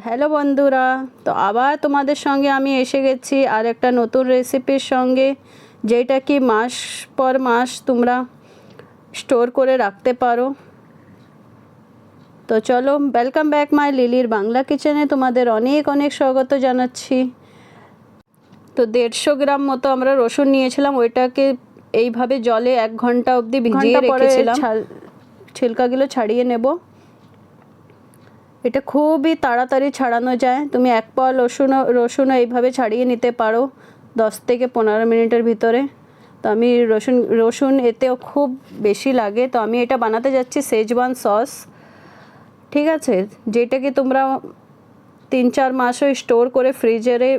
Hello বন্ধুরা, তো আবার তোমাদের সঙ্গে আমি এসে গেছি আর একটা নতুন রেসিপির সঙ্গে, যেটা কি মাস পর মাস তোমরা স্টোর করে রাখতে পারো। তো চলো, ওয়েলকাম ব্যাক মাই লিলির বাংলা কিচেনে তোমাদের অনেক অনেক স্বাগত জানাচ্ছি। তো 150 গ্রাম মতো আমরা রসুন নিয়েছিলাম, ওইটাকে এইভাবে জলে 1 ঘন্টা অবধি ভিজিয়ে রেখেছিলাম। ছিলকাগুলো ছাড়িয়ে নেব। এটা খুবই তাড়াতাড়ি ছাড়ানো যায়। তুমি 1 পাও রসুনও এইভাবে ছাড়িয়ে নিতে পারো 10 থেকে 15 মিনিটের ভিতরে। তো আমি রসুন এতেও খুব বেশি লাগে, তো আমি এটা বানাতে যাচ্ছি শেজওয়ান সস। ঠিক আছে, যেটাকে তোমরা 3-4 মাসও স্টোর করে ফ্রিজারে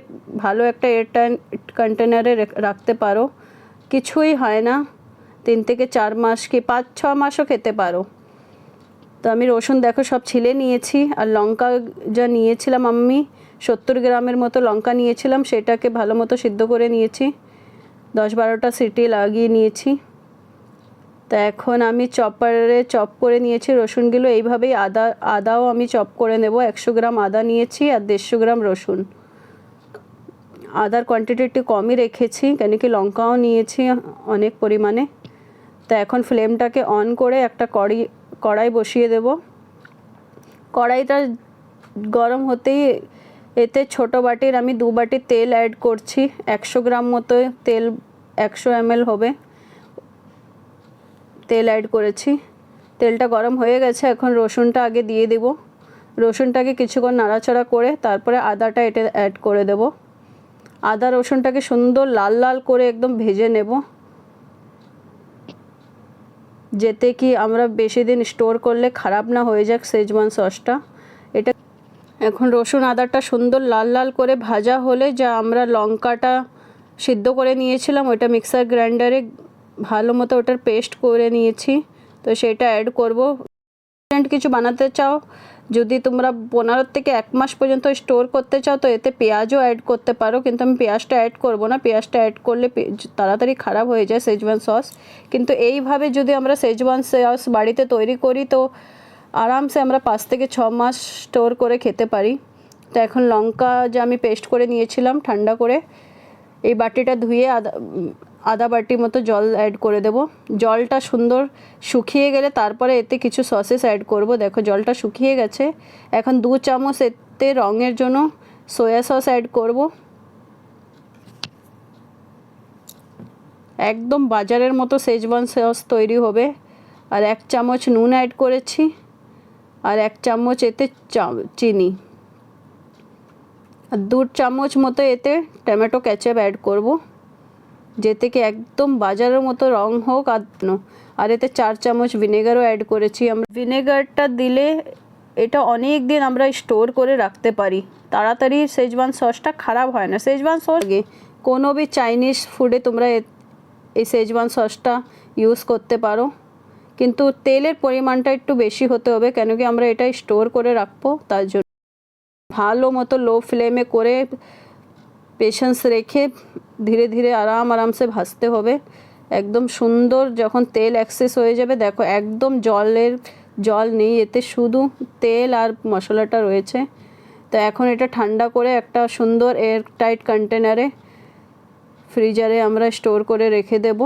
ভালো একটা এয়ারটাইট কন্টেনারে রাখতে পারো। কিছুই হয় না, 3 থেকে 4 মাস কি 5-6 মাসও খেতে পারো। তো আমি রসুন দেখো সব ছিলে নিয়েছি, আর লঙ্কা যা নিয়েছিলাম আমি 70 গ্রামের মতো লঙ্কা নিয়েছিলাম, সেটাকে ভালো মতো সিদ্ধ করে নিয়েছি, 10-12টা সিটি লাগিয়ে নিয়েছি। তো এখন আমি চপারে চপ করে নিয়েছি রসুনগুলো এইভাবেই। আদাও আমি চপ করে নেব। 100 গ্রাম আদা নিয়েছি আর 150 গ্রাম রসুন। আদার কোয়ান্টিটি একটু কমই রেখেছি, কেন কি লঙ্কাও নিয়েছি অনেক পরিমাণে। তো এখন ফ্লেমটাকে অন করে একটা কড়াই বসিয়ে দেব। কড়াইটা গরম হতেই এতে ছোটো বাটির আমি 2 বাটি তেল অ্যাড করছি। 100 গ্রাম মতো তেল, 100 ml হবে তেল অ্যাড করেছি। তেলটা গরম হয়ে গেছে, এখন রসুনটা আগে দিয়ে দেব। রসুনটাকে কিছুক্ষণ নাড়াচাড়া করে তারপরে আদাটা এটা অ্যাড করে দেব। আদা রসুনটাকে সুন্দর লাল লাল করে একদম ভেজে নেব, যেতে কি আমরা বেশি দিন স্টোর করলে খারাপ না হয়ে যাক শেজওয়ান সসটা। এটা এখন রসুন আদাটা সুন্দর লাল লাল করে ভাজা হলে, যা আমরা লঙ্কাটা সিদ্ধ করে নিয়েছিলাম ওইটা মিক্সার গ্রাইন্ডারে ভালো মতো ওটার পেস্ট করে নিয়েছি, তো সেটা অ্যাড করব। কিছু বানাতে চাও, যদি তোমরা 15 থেকে 1 মাস পর্যন্ত স্টোর করতে চাও, তো এতে পেঁয়াজও অ্যাড করতে পারো, কিন্তু আমি পেঁয়াজটা অ্যাড করব না। পেঁয়াজটা অ্যাড করলে তাড়াতাড়ি খারাপ হয়ে যায় শেজওয়ান সস। কিন্তু এইভাবে যদি আমরা শেজওয়ান সস বাড়িতে তৈরি করি, তো আরামসে আমরা 5 থেকে 6 মাস স্টোর করে খেতে পারি। তো এখন লঙ্কা যা আমি পেস্ট করে নিয়েছিলাম ঠান্ডা করে, এই বাটিটা ধুয়ে আধা বাটি মতো জল অ্যাড করে দেব। জলটা সুন্দর শুকিয়ে গেলে তারপরে এতে কিছু সসেস অ্যাড করব। দেখো জলটা শুকিয়ে গেছে। এখন 2 চামচ এতে রঙের জন্য সয়া সস অ্যাড করব। একদম বাজারের মতো শেজওয়ান সস তৈরি হবে। আর 1 চামচ নুন অ্যাড করেছি, আর 1 চামচ এতে চিনি, আর 2 চামচ মতো এতে টমেটো কেচাপ অ্যাড করব, যেতে কি একদম বাজারের মতো রং হোক। আর এতে 4 চামচ ভিনেগারও অ্যাড করেছি। আমরা ভিনেগারটা দিলে এটা অনেক দিন আমরা স্টোর করে রাখতে পারি, তাড়াতাড়ি শেজওয়ান সসটা খারাপ হয় না। শেজওয়ান সস কোনো भी চাইনিজ ফুডে তোমরা এই শেজওয়ান সসটা ইউজ করতে পারো, কিন্তু তেলের পরিমাণটা একটু বেশি হতে হবে, কেন কি আমরা এটা স্টোর করে রাখবো। তার জন্য ভালো মতো লো ফ্লেমে করে পেশেন্স রেখে ধীরে ধীরে আরামসে ভাজতে হবে। একদম সুন্দর যখন তেল এক্সেস হয়ে যাবে, দেখো একদম জল নেই এতে, শুধু তেল আর মশলাটা রয়েছে। তো এখন এটা ঠান্ডা করে একটা সুন্দর এয়ার টাইট কন্টেনারে ফ্রিজারে আমরা স্টোর করে রেখে দেব।